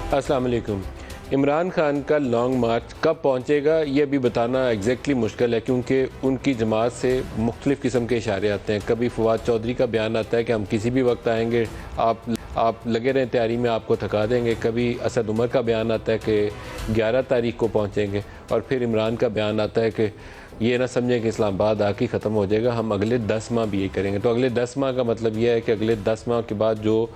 अस्सलाम वालेकुम। इमरान खान का लॉन्ग मार्च कब पहुँचेगा ये भी बताना एग्जैक्टली मुश्किल है, क्योंकि उनकी जमात से मुख्तलिफ़ किस्म के इशारे आते हैं। कभी फवाद चौधरी का बयान आता है कि हम किसी भी वक्त आएंगे, आप लगे रहें तैयारी में, आपको थका देंगे। कभी असद उमर का बयान आता है कि 11 तारीख को पहुँचेंगे, और फिर इमरान का बयान आता है कि ये ना समझें कि इस्लामाबाद आके ख़त्म हो जाएगा, हम अगले 10 माह भी ये करेंगे। तो अगले 10 माह का मतलब यह है कि अगले 10 माह के बाद जो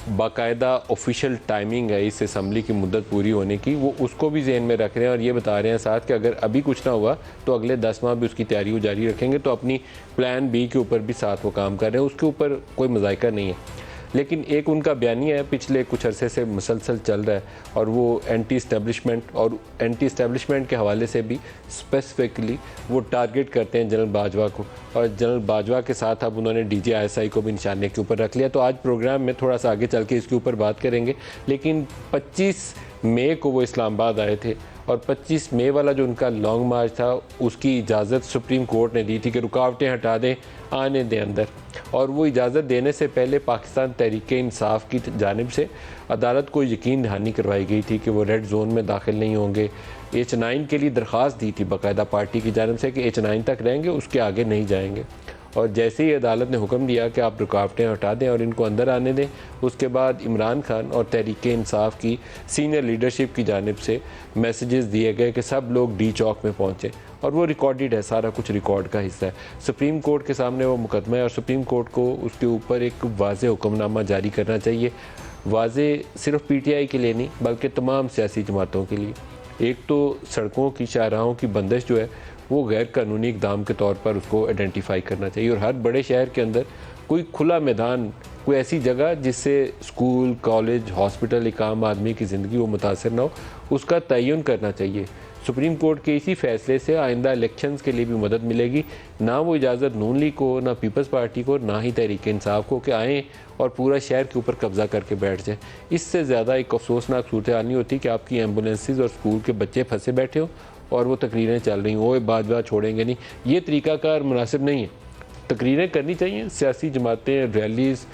बाकायदा ऑफिशियल टाइमिंग है इस असम्बली की मुद्दत पूरी होने की, वो उसको भी जहन में रख रहे हैं, और ये बता रहे हैं साथ कि अगर अभी कुछ ना हुआ तो अगले 10 माह भी उसकी तैयारी वो जारी रखेंगे। तो अपनी प्लान बी के ऊपर भी साथ वो काम कर रहे हैं, उसके ऊपर कोई मज़ाइका नहीं है। लेकिन एक उनका बयानिया है पिछले कुछ अरसे से मुसलसल चल रहा है, और वो एंटी इस्टेब्लिशमेंट के हवाले से भी स्पेसिफिकली वो टारगेट करते हैं जनरल बाजवा को, और जनरल बाजवा के साथ अब उन्होंने DGISI को भी निशाने के ऊपर रख लिया। तो आज प्रोग्राम में थोड़ा सा आगे चल के इसके ऊपर बात करेंगे। लेकिन 25 मई को वो इस्लामाबाद आए थे, और 25 मई वाला जो उनका लॉन्ग मार्च था उसकी इजाज़त सुप्रीम कोर्ट ने दी थी कि रुकावटें हटा दें, आने दें अंदर। और वो इजाज़त देने से पहले पाकिस्तान तहरीक इंसाफ की जानिब से अदालत को यकीन दहानी करवाई गई थी कि वो रेड जोन में दाखिल नहीं होंगे। H9 के लिए दरख्वास्त दी थी बाकायदा पार्टी की जानिब से कि H9 तक रहेंगे, उसके आगे नहीं जाएंगे। और जैसे ही अदालत ने हुक्म दिया कि आप रुकावटें हटा दें और इनको अंदर आने दें, उसके बाद इमरान खान और तहरीक इंसाफ की सीनियर लीडरशिप की जानिब से मैसेजेस दिए गए कि सब लोग D चौक में पहुँचें, और वो रिकॉर्डेड है, सारा कुछ रिकॉर्ड का हिस्सा है। सुप्रीम कोर्ट के सामने वो मुकदमा है, और सुप्रीम कोर्ट को उसके ऊपर एक वाज़े हुक्मनामा जारी करना चाहिए। वाज़े सिर्फ PTI के लिए नहीं बल्कि तमाम सियासी जमातों के लिए। एक तो सड़कों की शाहराहों की बंदिश जो है वो गैर कानूनी इकदाम के तौर पर उसको आइडेंटिफाई करना चाहिए, और हर बड़े शहर के अंदर कोई खुला मैदान, कोई ऐसी जगह जिससे स्कूल, कॉलेज, हॉस्पिटल, एक आम आदमी की ज़िंदगी वो मुतासर ना हो, उसका तयन करना चाहिए। सुप्रीम कोर्ट के इसी फैसले से आइंदा इलेक्शंस के लिए भी मदद मिलेगी। ना वो इजाज़त नून लीग को, ना पीपल्स पार्टी को, ना ही तहरीक इंसाफ को कि आएँ और पूरा शहर के ऊपर कब्ज़ा करके बैठ जाए। इससे ज़्यादा एक अफसोसनाक सूरत हाल नहीं होती कि आपकी एम्बुलेंसेज और स्कूल के बच्चे फंसे बैठे हों और वो तकरीरें चल रही हों, वो बात छोड़ेंगे नहीं। ये तरीक़ाकार मुनासिब नहीं है। तकरीरें करनी चाहिए, सियासी जमातें, रैलीज़,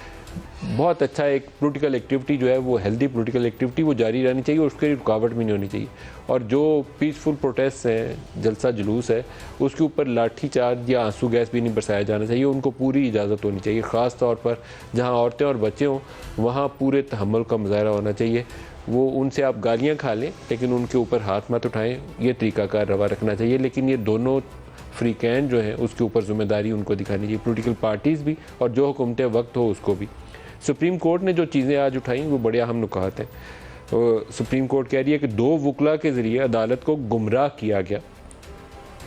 बहुत अच्छा एक पोलिटिकल एक्टिविटी जो है वो हेल्दी पोलिटिकल एक्टिविटी वो जारी रहनी चाहिए, और उसके लिए रुकावट भी नहीं होनी चाहिए। और जो पीसफुल प्रोटेस्ट हैं, जलसा जुलूस है, उसके ऊपर लाठी चार्ज या आंसू गैस भी नहीं बरसाया जाना चाहिए। उनको पूरी इजाज़त होनी चाहिए। ख़ास तौर पर जहाँ औरतें और बच्चे हों वहाँ पूरे तहम्मुल का मुजाहरा होना चाहिए। वो उनसे आप गालियाँ खा लें लेकिन उनके ऊपर हाथ मत उठाएँ, ये तरीक़ाकार रवा रखना चाहिए। लेकिन ये दोनों फ्रीकैन जो हैं उसके ऊपर ज़िम्मेदारी उनको दिखानी चाहिए, पोलिटिकल पार्टीज़ भी और जो हुकूमत वक्त हो उसको भी। सुप्रीम कोर्ट ने जो चीज़ें आज उठाई वो बड़े अहम नुकात हैं। सुप्रीम कोर्ट कह रही है कि 2 वकला के ज़रिए अदालत को गुमराह किया गया,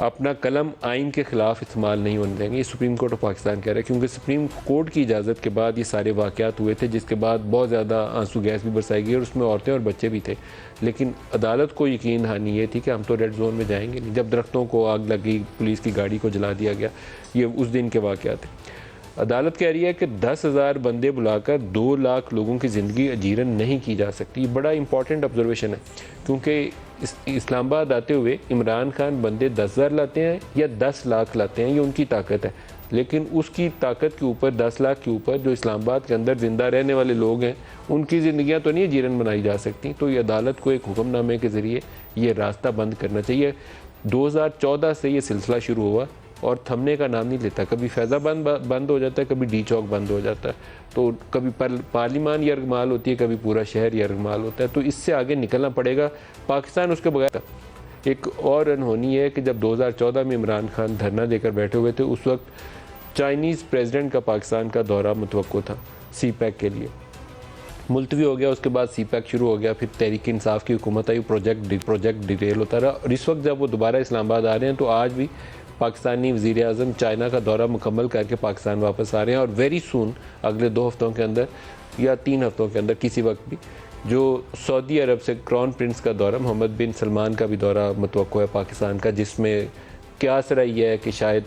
अपना कलम आइन के ख़िलाफ़ इस्तेमाल नहीं होने देंगे। ये सुप्रीम कोर्ट ऑफ पाकिस्तान कह रहा है, क्योंकि सुप्रीम कोर्ट की इजाज़त के बाद ये सारे वाक़यात हुए थे, जिसके बाद बहुत ज़्यादा आंसू गैस भी बरसाई गई और उसमें औरतें और बच्चे भी थे। लेकिन अदालत को यकीन दहानी ये थी कि हम तो रेड जोन में जाएंगे नहीं। जब दरख्तों को आग लगी, पुलिस की गाड़ी को जला दिया गया, ये उस दिन के वाक़यात थे। अदालत कह रही है कि 10,000 बंदे बुलाकर 2 लाख लोगों की ज़िंदगी अजीरन नहीं की जा सकती। ये बड़ा इंपॉर्टेंट ऑब्जर्वेशन है, क्योंकि इस्लामाबाद आते हुए इमरान खान बंदे 10,000 लाते हैं या 10 लाख लाते हैं, ये उनकी ताकत है। लेकिन उसकी ताकत के ऊपर, 10 लाख के ऊपर जो इस्लामाबाद के अंदर ज़िंदा रहने वाले लोग हैं उनकी ज़िंदगियाँ तो नहीं अजीरन बनाई जा सकती। तो ये अदालत को एक हुक्मनामे के ज़रिए ये रास्ता बंद करना चाहिए। 2014 से ये सिलसिला शुरू हुआ और थमने का नाम नहीं लेता। कभी फैज़ाबाद बंद हो जाता है, कभी D चौक बंद हो जाता है, तो कभी पार्लिमान यरगमाल होती है, कभी पूरा शहर यरगमाल होता है। तो इससे आगे निकलना पड़ेगा। पाकिस्तान उसके बगैर। एक और अनहोनी है कि जब 2014 में इमरान खान धरना देकर बैठे हुए थे, उस वक्त चाइनीज़ प्रेसिडेंट का पाकिस्तान का दौरा मुतवक्को था CPEC के लिए, मुलतवी हो गया। उसके बाद CPEC शुरू हो गया, फिर तहरीक इंसाफ की हुकूमत आई, प्रोजेक्ट डिटेल होता रहा। और इस वक्त जब वो दोबारा इस्लामाबाद आ रहे हैं तो आज भी पाकिस्तानी वज़ीर आज़म चाइना का दौरा मुकम्मल करके पाकिस्तान वापस आ रहे हैं, और वेरी सून अगले 2 हफ़्तों के अंदर या 3 हफ़्तों के अंदर किसी वक्त भी जो सऊदी अरब से क्राउन प्रिंस का दौरा, मोहम्मद बिन सलमान का भी दौरा मुतवक्को है पाकिस्तान का, जिसमें क्यास रही है कि शायद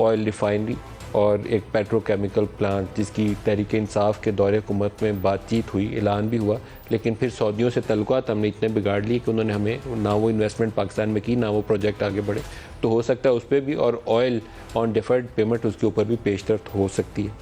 ऑयल रिफाइनरी और एक पेट्रोकेमिकल प्लांट जिसकी तहरीक इंसाफ के दौरे हुकूमत में बातचीत हुई, ऐलान भी हुआ, लेकिन फिर सऊदियों से तल्लुकात हमने इतने बिगाड़ लिए कि उन्होंने हमें ना वो इन्वेस्टमेंट पाकिस्तान में की, ना वो प्रोजेक्ट आगे बढ़े। तो हो सकता है उस पर भी, और ऑयल ऑन डिफर्ड पेमेंट उसके ऊपर भी पेशरफ्त हो सकती है।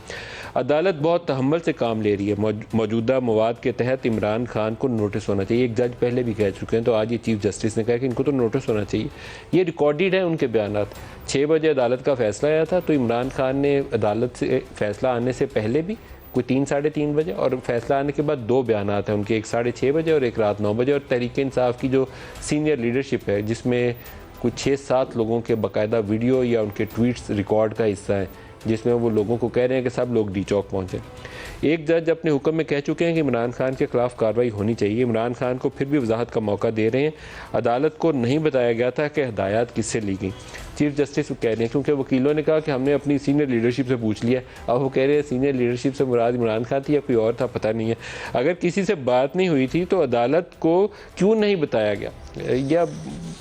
अदालत बहुत तहम्मुल से काम ले रही है। मौजूदा मवाद के तहत इमरान खान को नोटिस होना चाहिए। एक जज पहले भी कह चुके हैं, तो आज ये चीफ जस्टिस ने कहा कि इनको तो नोटिस होना चाहिए। ये रिकॉर्डेड है उनके बयान। 6 बजे अदालत का फैसला आया था, तो इमरान खान ने अदालत से फैसला आने से पहले भी कोई 3 साढ़े 3 बजे, और फैसला आने के बाद 2 बयान हैं उनके, एक 6:30 बजे और एक रात 9 बजे। और तहरीक इंसाफ की जो सीनियर लीडरशिप है, जिसमें कुछ 6-7 लोगों के बाकायदा वीडियो या उनके ट्वीट्स रिकॉर्ड का हिस्सा है, जिसमें वो लोगों को कह रहे हैं कि सब लोग डी चौक पहुँचे। एक जज अपने हुक्म में कह चुके हैं कि इमरान खान के खिलाफ कार्रवाई होनी चाहिए। इमरान खान को फिर भी वजाहत का मौका दे रहे हैं। अदालत को नहीं बताया गया था कि हदायत किससे ली गई। चीफ जस्टिस कह रहे हैं, क्योंकि वकीलों ने कहा कि हमने अपनी सीनियर लीडरशिप से पूछ लिया। अब वो कह रहे हैं सीनियर लीडरशिप से मुराद इमरान खान थी या कोई और था, पता नहीं है। अगर किसी से बात नहीं हुई थी तो अदालत को क्यों नहीं बताया गया, या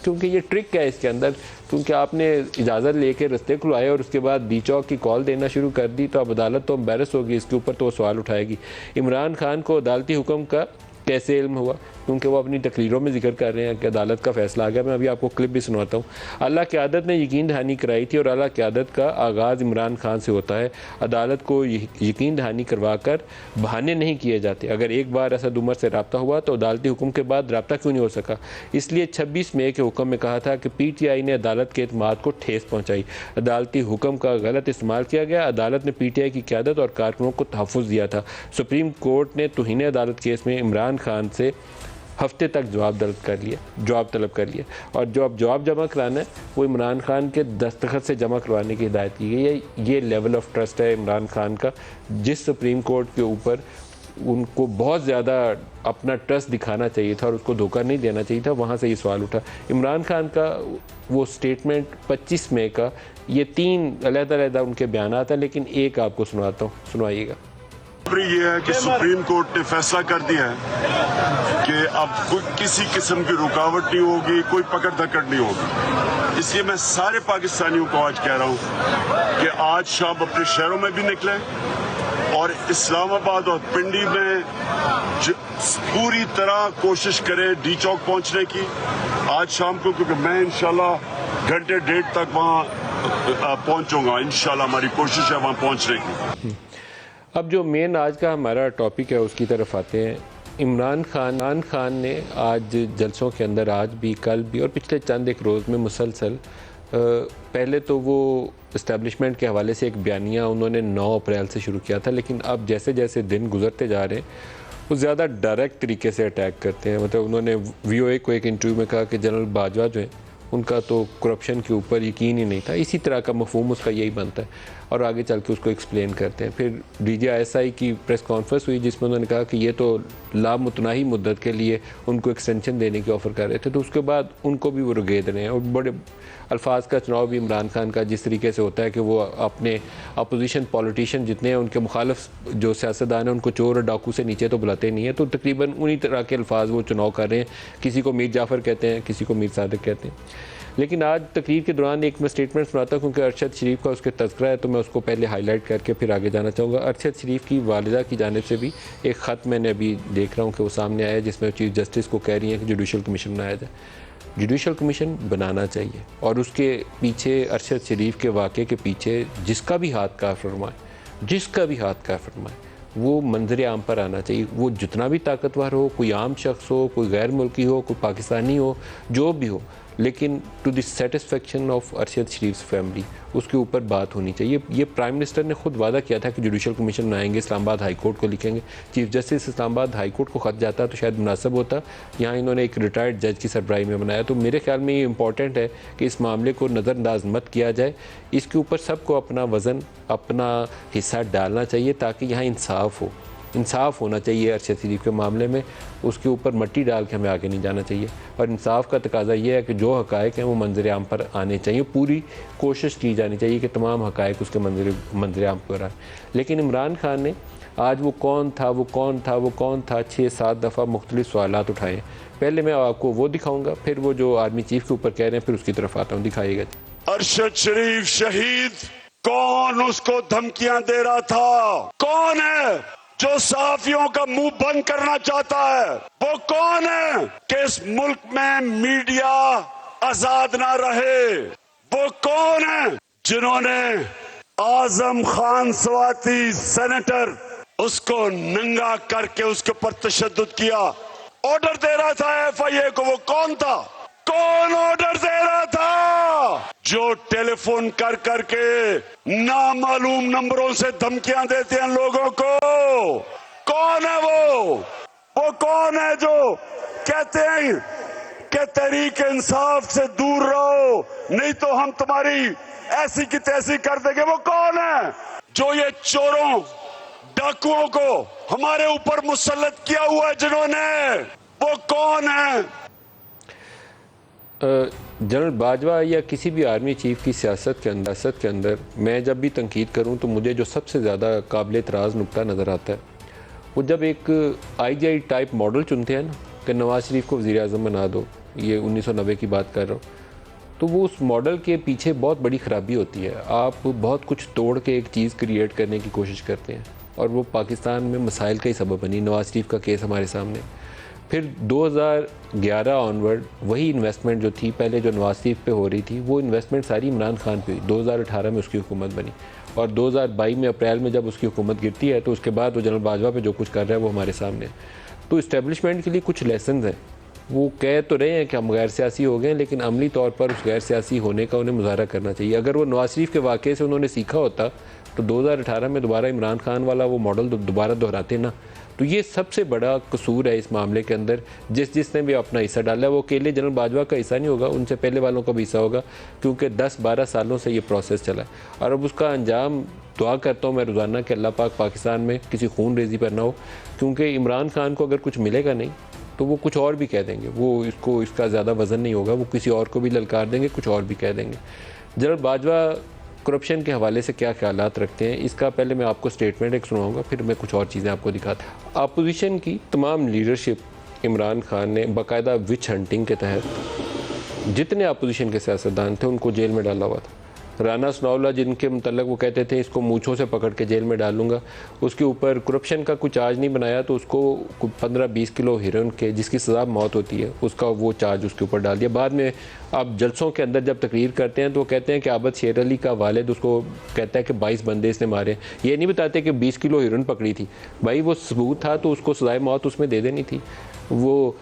क्योंकि ये ट्रिक है इसके अंदर, क्योंकि आपने इजाज़त लेके रस्ते खुलवाए और उसके बाद डी चौक की कॉल देना शुरू कर दी, तो अब अदालत तो एम्बेरस होगी, इसके ऊपर तो सवाल उठाएगी। इमरान खान को अदालती हुक्म का कैसे इल्म हुआ, क्योंकि वो अपनी तकरीरों में जिक्र कर रहे हैं कि अदालत का फैसला आ गया। मैं अभी आपको क्लिप भी सुनाता हूँ। अल्लाह क़यादत ने यकीन दहानी कराई थी और अल्लाह क़यादत का आगाज़ इमरान खान से होता है। अदालत को यकीन दहानी करवा कर बहाने नहीं किए जाते। अगर एक बार असद उमर से रब्ता हुआ तो अदालती हुक्म के बाद रब्ता क्यों नहीं हो सका। इसलिए 26 मई के हुक्म में कहा था कि PTI ने अदालत के एतमाद को ठेस पहुँचाई। अदालती हुक्म का गलत इस्तेमाल किया गया। अदालत ने PTI की क़यादत और कारकुनों को तहफ़्फ़ुज़ दिया था। सुप्रीम कोर्ट ने तौहीन अदालत केस में इमरान खान से हफ्ते तक जवाब तलब कर लिया, और जो अब जवाब जमा कराना है वो इमरान खान के दस्तखत से जमा करवाने की हिदायत की गई है। ये लेवल ऑफ ट्रस्ट है इमरान खान का, जिस सुप्रीम कोर्ट के ऊपर उनको बहुत ज़्यादा अपना ट्रस्ट दिखाना चाहिए था और उसको धोखा नहीं देना चाहिए था, वहाँ से ये सवाल उठा। इमरान खान का वो स्टेटमेंट 25 मई का, ये 3 अलग-अलग उनके बयान हैं, लेकिन एक आपको सुनाता हूँ, सुनवाइएगा। ये है कि सुप्रीम कोर्ट ने फैसला कर दिया है कि अब कोई किसी किस्म की रुकावट नहीं होगी, कोई पकड़ धकड़ नहीं होगी। इसलिए मैं सारे पाकिस्तानियों को आज कह रहा हूं कि आज शाम अपने शहरों में भी निकलें और इस्लामाबाद और पिंडी में पूरी तरह कोशिश करें डी चौक पहुंचने की आज शाम को, क्योंकि मैं इंशाल्लाह घंटे 1.5 तक वहां पहुंचूंगा। इंशाल्लाह हमारी कोशिश है वहां पहुंचने की। अब जो मेन आज का हमारा टॉपिक है उसकी तरफ आते हैं। इमरान खान ने आज जलसों के अंदर, आज भी, कल भी और पिछले चंद एक रोज़ में मुसलसल, पहले तो वो इस्टेब्लिशमेंट के हवाले से एक बयानिया उन्होंने 9 अप्रैल से शुरू किया था, लेकिन अब जैसे जैसे दिन गुजरते जा रहे हैं वो ज़्यादा डायरेक्ट तरीके से अटैक करते हैं। मतलब उन्होंने VOA को एक इंटरव्यू में कहा कि जनरल बाजवा जो है उनका तो करप्शन के ऊपर यकीन ही नहीं था। इसी तरह का मफहूम उसका यही बनता है, और आगे चल के उसको एक्सप्लेन करते हैं। फिर DGISI की प्रेस कॉन्फ्रेंस हुई जिसमें उन्होंने कहा कि ये तो लामुतनाही मुद्दत के लिए उनको एक्सटेंशन देने की ऑफ़र कर रहे थे, तो उसके बाद उनको भी वो रुगेद रहे हैं। और बड़े अल्फाज का चुनाव भी इमरान खान का जिस तरीके से होता है कि वो अपने अपोजिशन पॉलिटिशियन जितने हैं, उनके मुखालिफ जो सियासतदान हैं, उनको चोर और डाकू से नीचे तो बुलाते नहीं है, तो तकरीबन उन्हीं तरह के अल्फाज वो चुनाव कर रहे हैं। किसी को मीर जाफ़र कहते हैं, किसी को मीर सादिक कहते हैं। लेकिन आज तकरीर के दौरान एक मैं स्टेटमेंट सुनाता हूँ, क्योंकि अरशद शरीफ का उसके तज़किरा है, तो मैं उसको पहले हाईलाइट करके फिर आगे जाना चाहूँगा। अरशद शरीफ की वालिदा की जानिब से भी एक ख़त मैंने अभी देख रहा हूँ कि वो सामने आया, जिसमें चीफ जस्टिस को कह रही हैं कि जुडिशल कमीशन बनाया जाए। जुडिशल कमीशन बनाना चाहिए, और उसके पीछे, अरशद शरीफ के वाक़े के पीछे जिसका भी हाथ का फरमाए वो मंजर आम पर आना चाहिए। वो जितना भी ताकतवर हो, कोई आम शख्स हो, कोई गैर मुल्की हो, कोई पाकिस्तानी हो, जो भी हो, लेकिन to the satisfaction of Arshad Sharif family उसके ऊपर बात होनी चाहिए। ये प्राइम मिनिस्टर ने खुद वादा किया था कि जुडिशल कमीशन बनाएंगे, इस्लामाबाद हाई कोर्ट को लिखेंगे। Chief justice Islamabad high court को ख़त जाता तो शायद मुनासिब होता, यहाँ इन्होंने एक रिटायर्ड जज की सरबराही में बनाया। तो मेरे ख्याल में ये इंपॉर्टेंट है कि इस मामले को नज़रअंदाज मत किया जाए, इसके ऊपर सबको अपना वज़न, अपना हिस्सा डालना चाहिए, ताकि यहाँ इंसाफ होना चाहिए। अरशद शरीफ के मामले में उसके ऊपर मट्टी डाल के हमें आगे नहीं जाना चाहिए, और इंसाफ का तकाजा ये है कि जो हक़ाइक़ हैं वो मंजर आम पर आने चाहिए। पूरी कोशिश की जानी चाहिए कि तमाम हक़ाइक़ उसके मंजर आम पर आए। लेकिन इमरान खान ने आज वो कौन था 6-7 दफ़ा मुख्तलिफ सवालात उठाए। पहले मैं आपको वो दिखाऊँगा, फिर वो जो आर्मी चीफ के ऊपर कह रहे हैं, फिर उसकी तरफ आता हूँ। दिखाइएगा। अरशद शरीफ शहीद, कौन उसको धमकियां दे रहा था? कौन है जो सहाफियों का मुंह बंद करना चाहता है? वो कौन है कि इस मुल्क में मीडिया आजाद ना रहे? वो कौन है जिन्होंने आजम खान स्वाति सेनेटर, उसको नंगा करके उसके ऊपर तशद्दुद किया। ऑर्डर दे रहा था एफआईए को, वो कौन था? कौन ऑर्डर दे रहा था? जो टेलीफोन कर करके नामालूम नंबरों से धमकियां देते हैं लोगों को। कौन है वो? वो कौन है जो कहते हैं कि तहरीक इंसाफ से दूर रहो, नहीं तो हम तुम्हारी ऐसी की तैसी कर देंगे? वो कौन है जो ये चोरों डाकुओं को हमारे ऊपर मुसल्लत किया हुआ है जिन्होंने? वो कौन है? जनरल बाजवा या किसी भी आर्मी चीफ की सियासत के अंदर मैं जब भी तनकीद करूं तो मुझे जो सबसे ज़्यादा काबिल एतराज़ नुक्ता नज़र आता है वो जब एक IGI टाइप मॉडल चुनते हैं ना कि नवाज़ शरीफ को वज़ीर आज़म बना दो, ये 1990 की बात कर रहा हूँ, तो वो उस मॉडल के पीछे बहुत बड़ी ख़राबी होती है। आप बहुत कुछ तोड़ के एक चीज़ क्रिएट करने की कोशिश करते हैं और वो पाकिस्तान में मसाइल का ही सबब बनी। नवाज़ शरीफ का केस हमारे सामने, फिर 2011 ऑनवर्ड वही इन्वेस्टमेंट जो थी पहले जो नवाज़ शरीफ पे हो रही थी, वो इन्वेस्टमेंट सारी इमरान खान पे हुई। 2018 में उसकी हुकूमत बनी और 2022 में अप्रैल में जब उसकी हुकूमत गिरती है तो उसके बाद वो जनरल बाजवा पे जो कुछ कर रहा है वो हमारे सामने है। तो इस्टेब्लिशमेंट के लिए कुछ लेसन हैं। वो कह तो रहे हैं कि हम गैर सियासी हो गए, लेकिन अमली तौर पर उस गैर सियासी होने का उन्हें मुजाहरा करना चाहिए। अगर वो नवाज़ शरीफ के वाक़े से उन्होंने सीखा होता तो 2018 में दोबारा इमरान खान वाला वो मॉडल दोबारा दोहराते ना। तो ये सबसे बड़ा कसूर है इस मामले के अंदर। जिसने भी अपना हिस्सा डाला है वो अकेले जनरल बाजवा का हिस्सा नहीं होगा, उनसे पहले वालों का भी हिस्सा होगा, क्योंकि 10-12 सालों से ये प्रोसेस चला है। और अब उसका अंजाम दुआ करता हूँ मैं रोज़ाना कि अल्लाह पाक पाकिस्तान में किसी खून रेजी पर ना हो, क्योंकि इमरान खान को अगर कुछ मिलेगा नहीं तो वो कुछ और भी कह देंगे। वो इसका ज़्यादा वज़न नहीं होगा, वो किसी और को भी ललकार देंगे, कुछ और भी कह देंगे। जनरल बाजवा करप्शन के हवाले से क्या ख्यालात रखते हैं, इसका पहले मैं आपको स्टेटमेंट एक सुनाऊंगा, फिर मैं कुछ और चीज़ें आपको दिखाता। अपोजिशन की तमाम लीडरशिप इमरान खान ने बाकायदा विच हंटिंग के तहत जितने अपोजिशन के सियासतदान थे उनको जेल में डाला हुआ था। राना सनाउल्लाह जिनके मतलब वो कहते थे इसको मूँछों से पकड़ के जेल में डालूंगा, उसके ऊपर करप्शन का कुछ चार्ज नहीं बनाया तो उसको 15-20 किलो हेरोइन के जिसकी सज़ा मौत होती है उसका वो चार्ज उसके ऊपर डाल दिया। बाद में आप जलसों के अंदर जब तकरीर करते हैं तो वो कहते हैं कि आबद शेर अली का वालिद उसको कहता है कि 22 बंदे इसने मारे। ये नहीं बताते कि 20 किलो हेरोइन पकड़ी थी। भाई वो सबूत था तो उसको सज़ाए मौत उसमें दे देनी थी। वो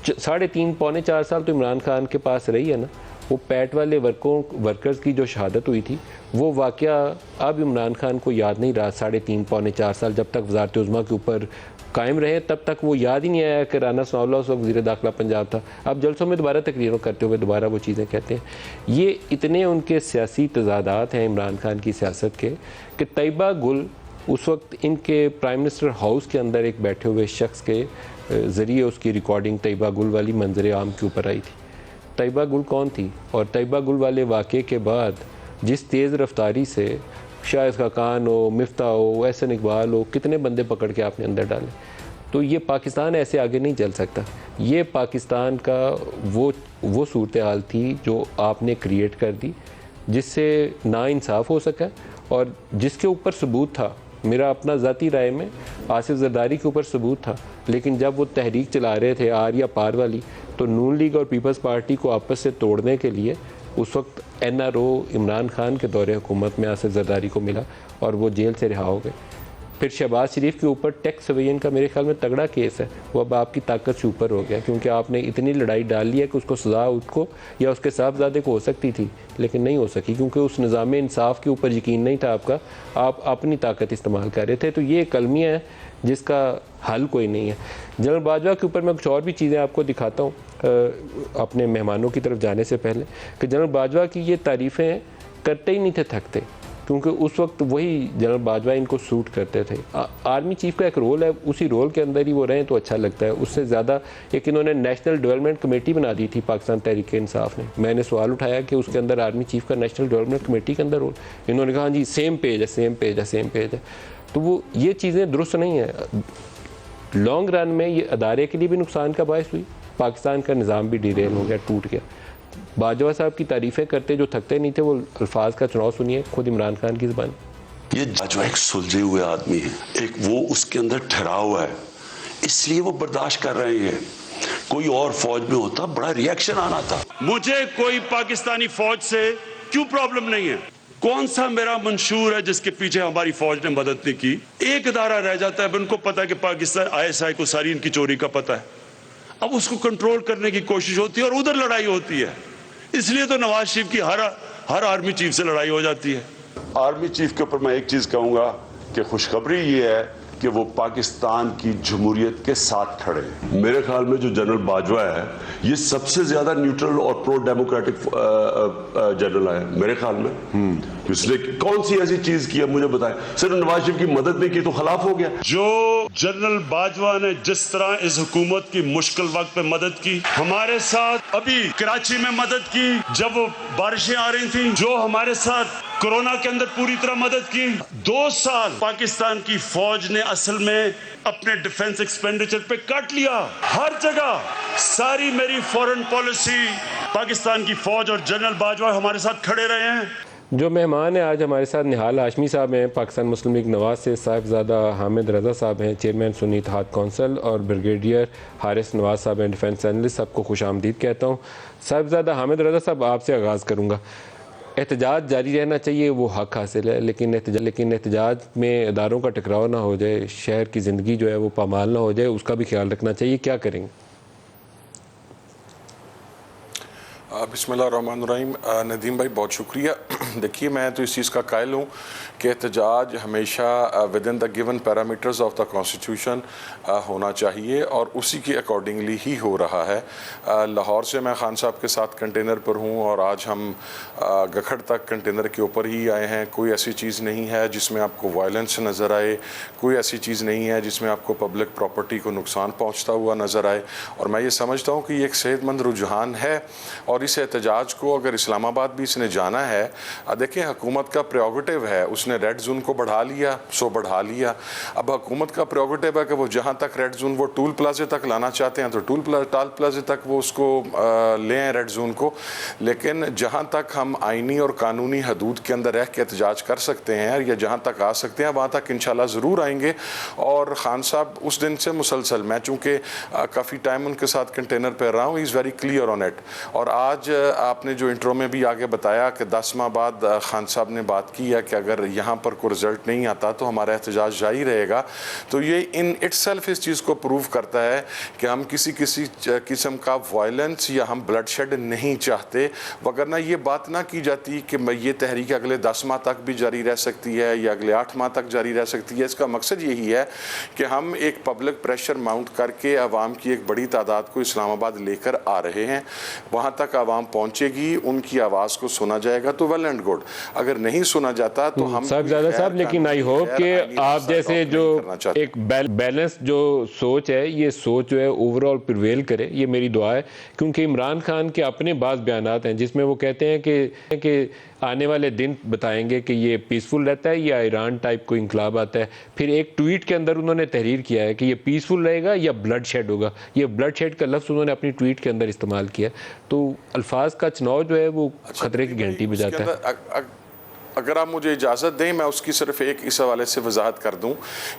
3.5-4 साल तो इमरान खान के पास रही है ना। वो पैट वाले वर्कर्स की जो शहादत हुई थी वो वाक़या अब इमरान खान को याद नहीं रहा। 3.5-4 साल जब तक वज़ारत उज़्मा के ऊपर कायम रहे तब तक वो याद ही नहीं आया कि राना सनाउल्लाह उस वक्त वज़ीर दाखिला पंजाब था। अब जलसों में दोबारा तकरीरों करते हुए दोबारा वो चीज़ें कहते हैं। ये इतने उनके सियासी तज़ादात हैं इमरान खान की सियासत के कि तैयबा गुल उस वक्त इनके प्राइम मिनिस्टर हाउस के अंदर एक बैठे हुए शख्स के ज़रिए उसकी रिकॉर्डिंग तैयबा गुल वाली मंजर आम के ऊपर आई थी। तैयबा गुल कौन थी? और तैयबा गुल वाले वाक़े के बाद जिस तेज़ रफ्तारी से शाहिद खाकान हो, मिफ्ता हो, एहसन इकबाल हो, कितने बंदे पकड़ के आपने अंदर डाले। तो ये पाकिस्तान ऐसे आगे नहीं चल सकता। ये पाकिस्तान का वो सूरत हाल थी जो आपने क्रिएट कर दी, जिससे नाइंसाफ़ हो सका और जिसके ऊपर सबूत था। मेरा अपना ज़ाती राय में आसिफ जरदारी के ऊपर सबूत था, लेकिन जब वो तहरीक चला रहे थे आर या पार वाली, तो नून लीग और पीपल्स पार्टी को आपस से तोड़ने के लिए उस वक्त NRO इमरान खान के दौरे हुकूमत में आसिफ जरदारी को मिला और वो जेल से रिहा हो गए। फिर शहबाज शरीफ के ऊपर टैक्स सवेयन का मेरे ख्याल में तगड़ा केस है, वो अब आपकी ताकत से ऊपर हो गया, क्योंकि आपने इतनी लड़ाई डाल ली है कि उसको सज़ा उसको या उसके साहबजादे को हो सकती थी, लेकिन नहीं हो सकी, क्योंकि उस निज़ाम इंसाफ के ऊपर यकीन नहीं था आपका। आप अपनी ताकत इस्तेमाल कर रहे थे। तो ये कलमिया है जिसका हल कोई नहीं है। जनरल बाजवा के ऊपर मैं कुछ और भी चीज़ें आपको दिखाता हूँ अपने मेहमानों की तरफ जाने से पहले, कि जनरल बाजवा की ये तारीफ़ें करते ही नहीं थे थकते, क्योंकि उस वक्त वही जनरल बाजवा इनको सूट करते थे। आर्मी चीफ का एक रोल है, उसी रोल के अंदर ही वो रहें तो अच्छा लगता है। उससे ज़्यादा एक इन्होंने नेशनल डेवलपमेंट कमेटी बना दी थी पाकिस्तान तहरीक इंसाफ ने। मैंने सवाल उठाया कि उसके अंदर आर्मी चीफ का नेशनल डेवलपमेंट कमेटी के अंदर रोल, इन्होंने कहा हाँ जी सेम पेज है। तो वो ये चीज़ें दुरुस्त नहीं है। लॉन्ग रन में ये अदारे के लिए भी नुकसान का बायस हुई, पाकिस्तान का निज़ाम भी डिरेल हो गया, टूट गया। बाजवा साहब की तारीफ़ें करते जो थकते नहीं थे, वो अल्फाज का चुनाव सुनिए खुद इमरान खान की ज़बान। ये बाजवा एक सुलझे हुए आदमी है, एक वो उसके अंदर ठहराव है, इसलिए वो बर्दाश्त कर रहे हैं। कोई और फौज में होता बड़ा रिएक्शन आना था। मुझे कोई पाकिस्तानी फौज से क्यों प्रॉब्लम नहीं है, कौन सा मेरा मंशूर है जिसके पीछे हमारी फौज ने मदद नहीं की? एक इदारा रह जाता है, उनको पता है कि पाकिस्तान ISI को सारी इनकी चोरी का पता है, अब उसको कंट्रोल करने की कोशिश होती है और उधर लड़ाई होती है। इसलिए तो नवाज शरीफ की हर आर्मी चीफ से लड़ाई हो जाती है। आर्मी चीफ के ऊपर मैं एक चीज कहूंगा कि खुशखबरी ये है कि वो पाकिस्तान की जमहूरियत के साथ खड़े हैं। मेरे ख्याल में जो जनरल बाजवा है ये सबसे ज्यादा न्यूट्रल और प्रो डेमोक्रेटिक जनरल है मेरे ख्याल में। उसने कौन सी ऐसी चीज की है मुझे बताएं? सिर्फ नवाज शरीफ की मदद नहीं की तो खिलाफ हो गया। जो जनरल बाजवा ने जिस तरह इस हुकूमत की मुश्किल वक्त पे मदद की, हमारे साथ अभी कराची में मदद की जब बारिशें आ रही थी, जो हमारे साथ कोरोना के अंदर पूरी तरह मदद की। 2 साल पाकिस्तान की फौज ने असल में अपने डिफेंस एक्सपेंडिचर पे काट लिया। हर जगह सारी मेरी फॉरेन पॉलिसी, पाकिस्तान की फौज और जनरल बाजवा हमारे साथ खड़े रहे हैं। जो मेहमान हैं आज हमारे साथ निहाल हाशमी साहब हैं, पाकिस्तान मुस्लिम लीग नवाज से साहिबजादा हामिद रजा साहब हैं, चेयरमैन सुन्नी इत्तेहाद कौंसिल, और ब्रिगेडियर हारिस नवाज साहब हैं, डिफेंस एनालिस्ट। सबको खुश आमदीद कहता हूँ। साहिबजादा हामिद रजा साहब, आपसे आगाज़ करूँगा। एहतजाज जारी रहना चाहिए, वो हक हासिल है, लेकिन एहतजाज में इदारों का टकराव ना हो जाए, शहर की ज़िंदगी जो है वो पामाल ना हो जाए, उसका भी ख्याल रखना चाहिए। क्या करेंगे? बिस्मिल्लाहिर्रहमानिर्रहीम। नदीम भाई बहुत शुक्रिया। देखिए, मैं तो इस चीज़ का कायल हूँ कि एहतजाज हमेशा with in the given parameters of the constitution होना चाहिए और उसी के अकॉर्डिंगली ही हो रहा है। लाहौर से मैं खान साहब के साथ कंटेनर पर हूँ और आज हम गखड़ तक कंटेनर के ऊपर ही आए हैं। कोई ऐसी चीज़ नहीं है जिसमें आपको वायलेंस नज़र आए, कोई ऐसी चीज़ नहीं है जिसमें आपको पब्लिक प्रॉपर्टी को नुकसान पहुँचता हुआ नज़र आए। और मैं ये समझता हूँ कि ये एक सेहतमंद रुझान है और इस एहतजाज को अगर इस्लामाबाद भी इसने जाना है, देखिए हुकूमत का प्रेरोगेटिव है, उसने रेड जोन को बढ़ा लिया सो बढ़ा लिया। अब हुकूमत का प्रेरोगेटिव है कि वो जहाँ तक रेड जोन वो टूल प्लाजे तक लाना चाहते हैं तो टूल प्लाजे तक वो उसको ले आए रेड जोन को। लेकिन जहाँ तक हम आइनी और कानूनी हदूद के अंदर रह के एहतजाज कर सकते हैं या जहाँ तक आ सकते हैं वहाँ तक इंशाल्लाह ज़रूर आएंगे। और खान साहब उस दिन से मुसलसल, मैं चूँकि काफ़ी टाइम उनके साथ कंटेनर पर रहा हूँ, is very clear on it. और आज आपने जो इंट्रो में भी आगे बताया कि 10 माह बाद खान साहब ने बात की है कि अगर यहाँ पर कोई रिजल्ट नहीं आता तो हमारा एहतजाज जारी रहेगा, तो ये इन इटसेल्फ इस चीज़ को प्रूव करता है कि हम किसी किस्म का वायलेंस या हम ब्लड शेड नहीं चाहते। वगरना ये बात ना की जाती कि ये तहरीक अगले 10 माह तक भी जारी रह सकती है या अगले 8 माह तक जारी रह सकती है। इसका मकसद यही है कि हम एक पब्लिक प्रेशर माउंट करके आवाम की एक बड़ी तादाद को इस्लामाबाद लेकर आ रहे हैं। वहाँ तक आवाम पहुँचेगी, उनकी आवाज़ को सुना जाएगा तो वेल एंड गुड। अगर नहीं सुना जाता तो हम साहब, लेकिन आई होप कि आप जैसे जो एक बैलेंस जो सोच है, ये सोच जो है ओवरऑल प्रिवेल करे, ये मेरी दुआ है। क्योंकि इमरान खान के अपने बाज़ बयानात हैं जिसमें वो कहते हैं कि आने वाले दिन बताएंगे कि ये पीसफुल रहता है या ईरान टाइप कोई इंकलाब आता है। फिर एक ट्वीट के अंदर उन्होंने तहरीर किया है कि ये पीसफुल रहेगा या ब्लड शेड होगा। ये ब्लड शेड का लफ्ज़ उन्होंने अपनी ट्वीट के अंदर इस्तेमाल किया। तो अल्फाज का चुनाव जो है वो खतरे की घंटी बजाता है। अगर आप मुझे इजाज़त दें, मैं उसकी सिर्फ एक इस हवाले से वजाहत कर दूं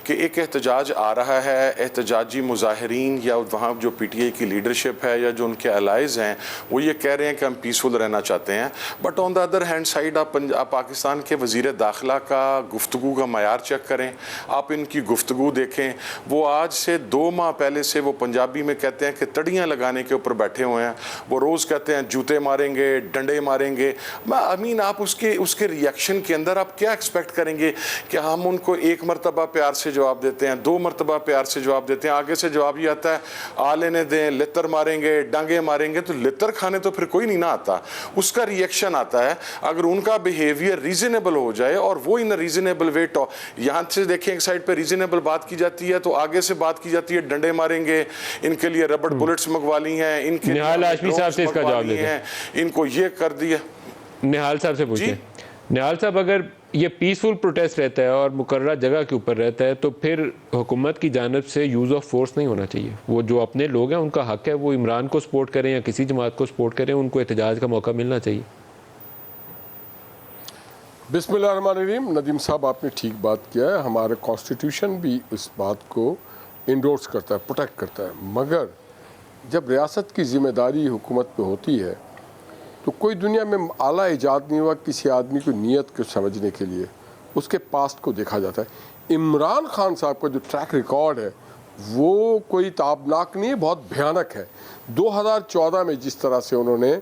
कि एक एहतजाज आ रहा है, एहतजाजी मुजाहिरीन या वहाँ जो PTI की लीडरशिप है या जो उनके अलाइज़ हैं वो ये कह रहे हैं कि हम पीसफुल रहना चाहते हैं। But on the other hand side आप पाकिस्तान के वज़ीर दाखिला का गुफ्तगू का मयार चेक करें, आप इनकी गुफ्तगू देखें। वो आज से 2 माह पहले से वो पंजाबी में कहते हैं कि तड़ियाँ लगाने के ऊपर बैठे हुए हैं। वो रोज़ कहते हैं जूते मारेंगे, डंडे मारेंगे। आई मीन आप उसके रिएक्शन के अंदर आप क्या एक्सपेक्ट करेंगे कि हम उनको 1 मरतबा प्यार से जवाब देते हैं, 2 मरतबा प्यार से जवाब देते हैं, आगे से जवाब ये आता है आ लेने दें, लितर मारेंगे, डांगे मारेंगे। तो लितर खाने तो फिर कोई नहीं ना आता, उसका रिएक्शन आता है। अगर उनका बिहेवियर रीजनेबल हो जाए और वो इन रीजनेबल वे, यहाँ से देखें एक साइड पे रीजनेबल बात की जाती है तो आगे से बात की जाती है डंडे मारेंगे, इनके लिए रबड़ बुलेट्स मंगवा ली हैं, इनके निहाल हाशमी साहब से इसका जवाब देते हैं, इनको ये कर दिया। निहाल साहब से पूछिए। निहाल साहब, अगर ये पीसफुल प्रोटेस्ट रहता है और मुकर्रर जगह के ऊपर रहता है तो फिर हुकूमत की जानिब से यूज़ ऑफ फोर्स नहीं होना चाहिए। वो जो अपने लोग हैं उनका हक है, वो इमरान को सपोर्ट करें या किसी जमात को सपोर्ट करें, उनको एहतजाज का मौका मिलना चाहिए। बिस्मिल्लाहिर्रहमानिर्रहीम। नदीम साहब, आपने ठीक बात किया है। हमारा कॉन्स्टिट्यूशन भी इस बात को इंडोर्स करता है, प्रोटेक्ट करता है। मगर जब रियासत की ज़िम्मेदारी हुकूमत पे होती है तो कोई दुनिया में आला ईजाद नहीं हुआ किसी आदमी की नीयत को समझने के लिए, उसके पास्ट को देखा जाता है। इमरान खान साहब का जो ट्रैक रिकॉर्ड है वो कोई ताबनाक नहीं है, बहुत भयानक है। 2014 में जिस तरह से उन्होंने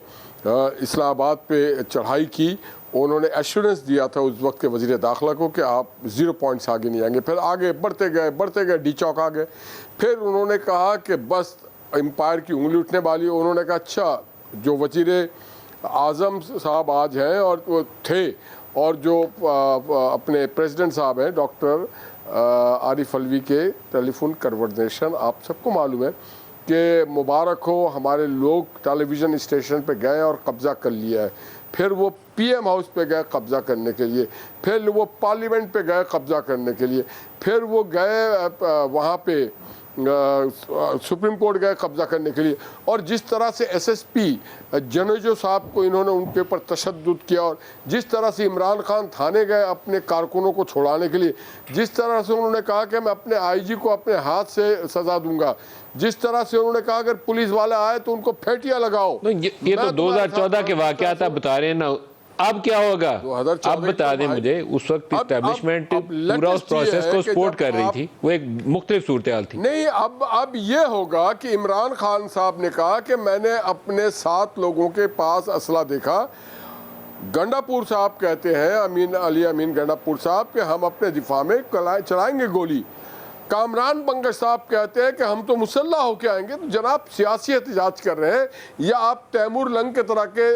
इस्लामाबाद पे चढ़ाई की, उन्होंने एश्योरेंस दिया था उस वक्त के वज़ीर दाखिला को कि आप 0 पॉइंट्स आगे नहीं आएंगे, फिर आगे बढ़ते गए डी चौक आ गए। फिर उन्होंने कहा कि बस एम्पायर की उंगली उठने वाली है। उन्होंने कहा अच्छा जो वज़ीर आज़म साहब आज हैं और वो थे, और जो अपने प्रेसिडेंट साहब हैं डॉक्टर आरिफ अलवी के टेलीफोन कन्वर्सेशन आप सबको मालूम है कि मुबारक हो, हमारे लोग टेलीविज़न स्टेशन पे गए और कब्ज़ा कर लिया है। फिर वो पीएम हाउस पे गए कब्ज़ा करने के लिए, फिर वो पार्लियामेंट पे गए कब्ज़ा करने के लिए, फिर वो गए वहाँ पे सुप्रीम कोर्ट गए कब्ज़ा करने के लिए। और जिस तरह से एसएसपी जनोजो साहब को इन्होंने उनके ऊपर तशद्दुद किया, और जिस तरह से इमरान खान थाने गए अपने कारकुनों को छुड़ाने के लिए, जिस तरह से उन्होंने कहा कि मैं अपने आईजी को अपने हाथ से सज़ा दूंगा, जिस तरह से उन्होंने कहा अगर पुलिस वाले आए तो उनको फेटियाँ लगाओ। ये तो 2014 के वाक़यात आप बता रहे हैं ना, अब क्या होगा? 2014 अब बता दें मुझे। उस वक्त इस्टेब्लिशमेंट पूरा उस प्रोसेस को सपोर्ट कर रही थी, वो एक मुख्तलिफ सूरत हाल थी। नहीं, अब ये होगा कि इमरान खान साहब ने कहा कि मैंने अपने 7 लोगों के पास असला देखा। गंडापुर साहब कहते हैं, अमीन गंडापुर साहब, कि हम अपने दिफा में चलाएंगे गोली। कामरान बंगश साहब कहते हैं कि हम तो मुसल्ला होके आएंगे। तो जनाब सियासी एहतजाज कर रहे हैं या आप तैमूर लंग के तरह के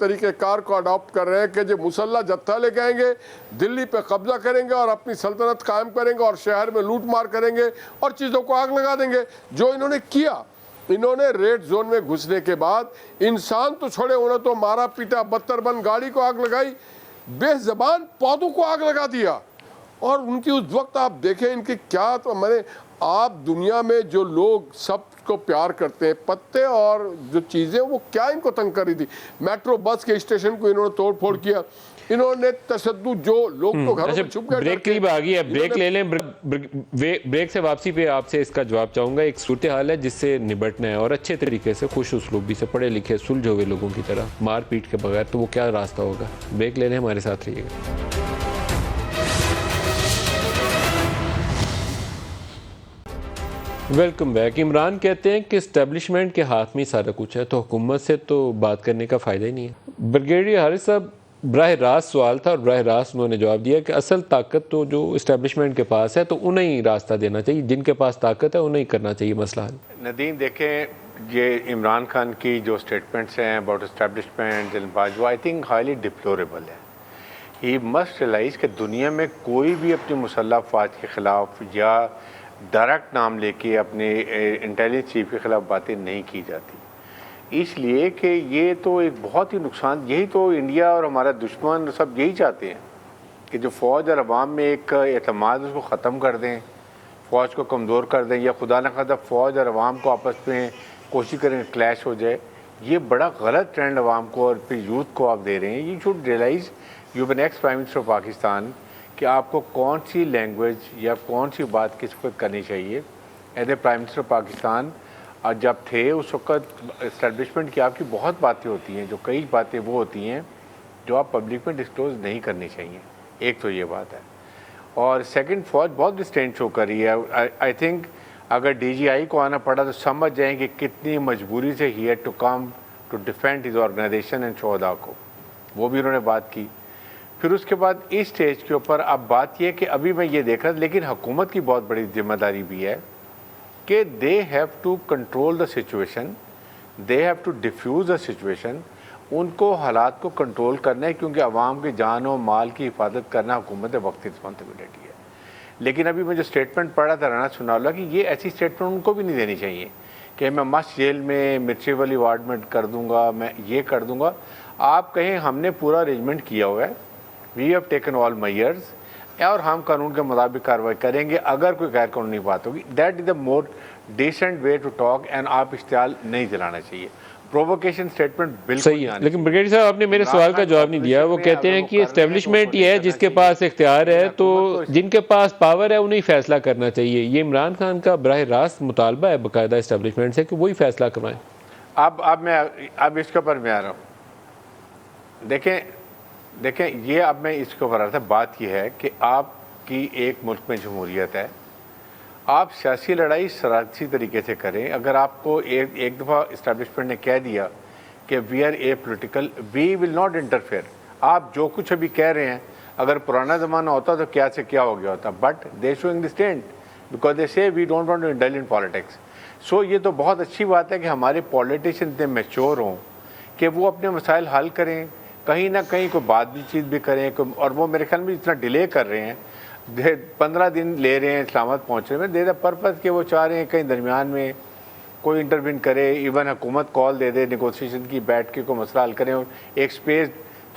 तरीक़ेकार को अडॉप्ट कर रहे हैं कि जो मुसल्ला जत्था लेके आएंगे, दिल्ली पे कब्जा करेंगे और अपनी सल्तनत कायम करेंगे और शहर में लूट मार करेंगे और चीज़ों को आग लगा देंगे, जो इन्होंने किया। इन्होंने रेड जोन में घुसने के बाद इंसान तो छोड़े, उन्होंने तो मारा पीटा, बदतरबन गाड़ी को आग लगाई, बेज़बान पौधों को आग लगा दिया। और उनकी उस वक्त आप देखें इनके क्या, तो मैंने आप दुनिया में जो लोग सबको प्यार करते हैं, पत्ते और जो चीज़ें, वो क्या इनको तंग कर रही थी। मेट्रो बस के स्टेशन को इन्होंने तोड़ फोड़ किया, इन्होंने तशद्दुद, जो लोग तो घरों में छुप गए। ब्रेक करीब आ गई है, ब्रेक ले लें। ब्रेक से वापसी पे आपसे इसका जवाब चाहूँगा। एक सूरत हाल है जिससे निपटना है और अच्छे तरीके से, खुश उसलूबी से, पढ़े लिखे सुलझे हुए लोगों की तरह, मार पीट के बगैर, तो वो क्या रास्ता होगा? ब्रेक ले लें, हमारे साथ रहिएगा। Welcome back. इमरान कहते हैं कि इस्टेब्लिशमेंट के हाथ में ही सारा कुछ है, तो हुकूमत से तो बात करने का फ़ायदा ही नहीं है। ब्रिगेडियर हारिस साहब, बराह रास्त सवाल था और बराह रास्त उन्होंने जवाब दिया कि असल ताकत तो जो इस्टेब्लिशमेंट के पास है, तो उन्हें ही रास्ता देना चाहिए, जिनके पास ताकत है उन्हें ही करना चाहिए मसला हल। नदीम देखें, ये इमरान खान की जो स्टेटमेंट्स हैं about establishment, general Bajwa, I think highly deplorable है। ही मस्ट रियलाइज़ कि दुनिया में कोई भी अपनी मुसल्लह फ़ौज के ख़िलाफ़ या डायरेक्ट नाम लेके अपने इंटेलिजेंस चीफ के ख़िलाफ़ बातें नहीं की जाती, इसलिए कि ये तो एक बहुत ही नुकसान, यही तो इंडिया और हमारा दुश्मन सब यही चाहते हैं कि जो फ़ौज और अवाम में एक एतमाद उसको ख़त्म कर दें, फ़ौज को कमज़ोर कर दें, या खुदा न खास्ता फ़ौज और अवाम को आपस में कोशिश करें क्लैश हो जाए। ये बड़ा गलत ट्रेंड अवाम को और फिर यूथ को आप दे रहे हैं। You should realise, you been ex prime minister of Pakistan, कि आपको कौन सी लैंग्वेज या कौन सी बात किस वक्त करनी चाहिए। As a prime minister of Pakistan जब थे उस वक्त इस्टेब्लिशमेंट की आपकी बहुत बातें होती हैं, जो कई बातें वो होती हैं जो आप पब्लिक में डिस्क्लोज़ नहीं करनी चाहिए। एक तो ये बात है, और सेकंड, फ़ौज बहुत डिस्टेंट शो कर रही है। आई थिंक अगर DGI को आना पड़ा तो समझ जाएँ कि कितनी मजबूरी से he had to come to defend his organisation and शोहदा को, वो भी उन्होंने बात की। फिर उसके बाद इस स्टेज के ऊपर अब बात यह कि अभी मैं ये देख रहा, लेकिन हुकूमत की बहुत बड़ी जिम्मेदारी भी है कि they have to control the situation, they have to defuse the situation. उनको हालात को कंट्रोल करना है, क्योंकि आवाम की जान और माल की हिफाजत करना हुकूमत वक्त रिस्पॉन्सिबिलिटी है। लेकिन अभी मैं जो स्टेटमेंट पढ़ा था राना सुनाउल्लाह की, ये ऐसी स्टेटमेंट उनको भी नहीं देनी चाहिए कि मैं मस्त जेल में मिर्चेवल अवार्डमेंट कर दूंगा, मैं ये कर दूंगा। आप कहें हमने पूरा अरेंजमेंट किया हुआ है, we have taken all measures, और हम कानून के मुताबिक कार्रवाई करेंगे अगर कोई गैर कानूनी बात होगी। That is the more decent way to talk, and आप इश्तियाल नहीं दिलाना चाहिए। प्रोवोकेशन स्टेटमेंट बिल्कुल सही है, लेकिन ब्रिगेडियर साहब आपने मेरे सवाल का जवाब नहीं दिया। वो कहते हैं कि एस्टेब्लिशमेंट ये है जिसके पास इख्तियार है, तो जिनके पास पावर है उन्हें फैसला करना चाहिए। ये इमरान खान का बराह रास्त मुतालबा है बाकायदा एस्टेब्लिशमेंट से कि वही फैसला करवाएं। अब इसके ऊपर मैं आ रहा हूँ। देखें ये अब मैं इसके ऊपर आ रहा था। बात ये है कि आपकी एक मुल्क में जमहूरियत है, आप सियासी लड़ाई शरारती तरीके से करें। अगर आपको एक दफ़ा इस्टेब्लिशमेंट ने कह दिया कि we are apolitical, we will not interfere. आप जो कुछ अभी कह रहे हैं, अगर पुराना ज़माना होता तो क्या से क्या हो गया होता, but they showing the stand because they say we don't want to indulge in politics. So ये तो बहुत अच्छी बात है कि हमारे पॉलिटिशियन इतने मैच्योर हों कि वो अपने मसाइल हल करें, कहीं ना कहीं कोई बातचीत भी करें। और वो मेरे ख्याल में इतना डिले कर रहे हैं, 15 दिन ले रहे हैं इस्लामाबाद पहुँचने में, दे द पर्पज़ कि वो चाह रहे हैं कहीं दरमियान में कोई इंटरवीन करे, इवन हुकूमत कॉल दे दे नेगोशिएशन की, बैठ के कोई मसला हल करें और एक स्पेस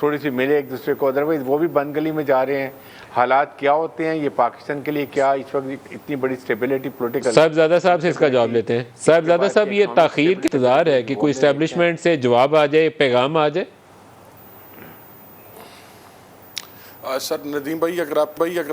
थोड़ी सी मिले एक दूसरे को। अदरवाइज़ वो भी बंद गली में जा रहे हैं। हालात क्या होते हैं, ये पाकिस्तान के लिए क्या इस वक्त इतनी बड़ी स्टेबिलिटी पोलिटिकल। साहिबजादा साहब से इसका जवाब लेते हैं। साहिबजादा साहब, ये ताखीर का इंतजार है कि कोई इस्टेब्लिशमेंट से जवाब आ जाए, पैगाम आ जाए? सर नदीम भाई, अगर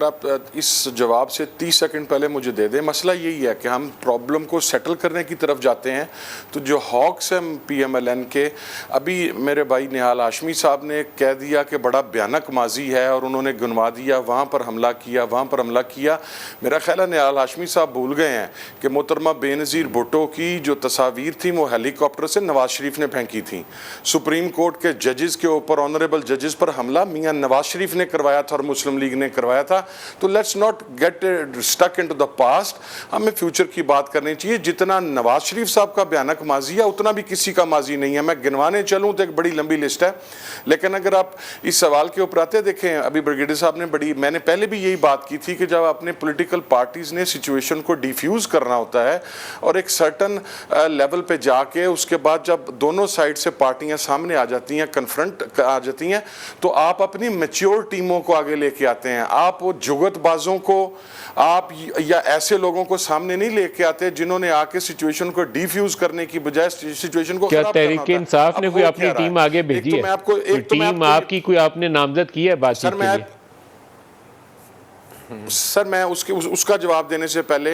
आप इस जवाब से 30 सेकंड पहले मुझे दे दें। मसला यही है कि हम प्रॉब्लम को सेटल करने की तरफ जाते हैं। तो जो हॉक्स हैं PMLN के, अभी मेरे भाई निहाल हाशमी साहब ने कह दिया कि बड़ा भयानक माजी है और उन्होंने गिनवा दिया, वहाँ पर हमला किया, वहाँ पर हमला किया। मेरा ख्याल है निहाल हाशमी साहब भूल गए हैं कि मोहतरमा बेनज़ीर भुट्टो की जो तस्वीर थी वो हेलीकॉप्टर से नवाज शरीफ ने फेंकी थी। सुप्रीम कोर्ट के जजेस के ऊपर, ऑनरेबल जजेस पर हमला मियाँ नवाज शरीफ ने करवाया था और मुस्लिम लीग ने करवाया था। तो let's not get stuck into the past, हमें फ्यूचर की बात करनी चाहिए। जितना नवाज शरीफ साहब का भयानक माजी है उतना भी किसी का माजी नहीं है। मैं गिनवाने चलूं तो एक बड़ी लंबी लिस्ट है, लेकिन अगर आप इस सवाल के ऊपर आते देखें, अभी ब्रिगेडियर साहब ने मैंने पहले भी यही बात की थी कि जब अपने पॉलिटिकल पार्टीज ने सिचुएशन को डिफ्यूज करना होता है और एक सर्टन लेवल पे जाके उसके बाद जब दोनों साइड से पार्टियां सामने आ जाती हैं, कन्फ्रंट आ जाती हैं, तो आप अपनी मैच्योर टीमों को आगे लेके आते हैं। आप वो जुगतबाजों को आप या ऐसे लोगों को सामने नहीं लेके आते जिन्होंने आके सिचुएशन को डिफ्यूज करने की बजाय सिचुएशन को क्या तहरीक इंसाफ ने कोई अपनी टीम आगे भेजी है? टीम आपकी कोई आपने नामजद की है बातचीत के लिए? सर मैं उसका जवाब देने से पहले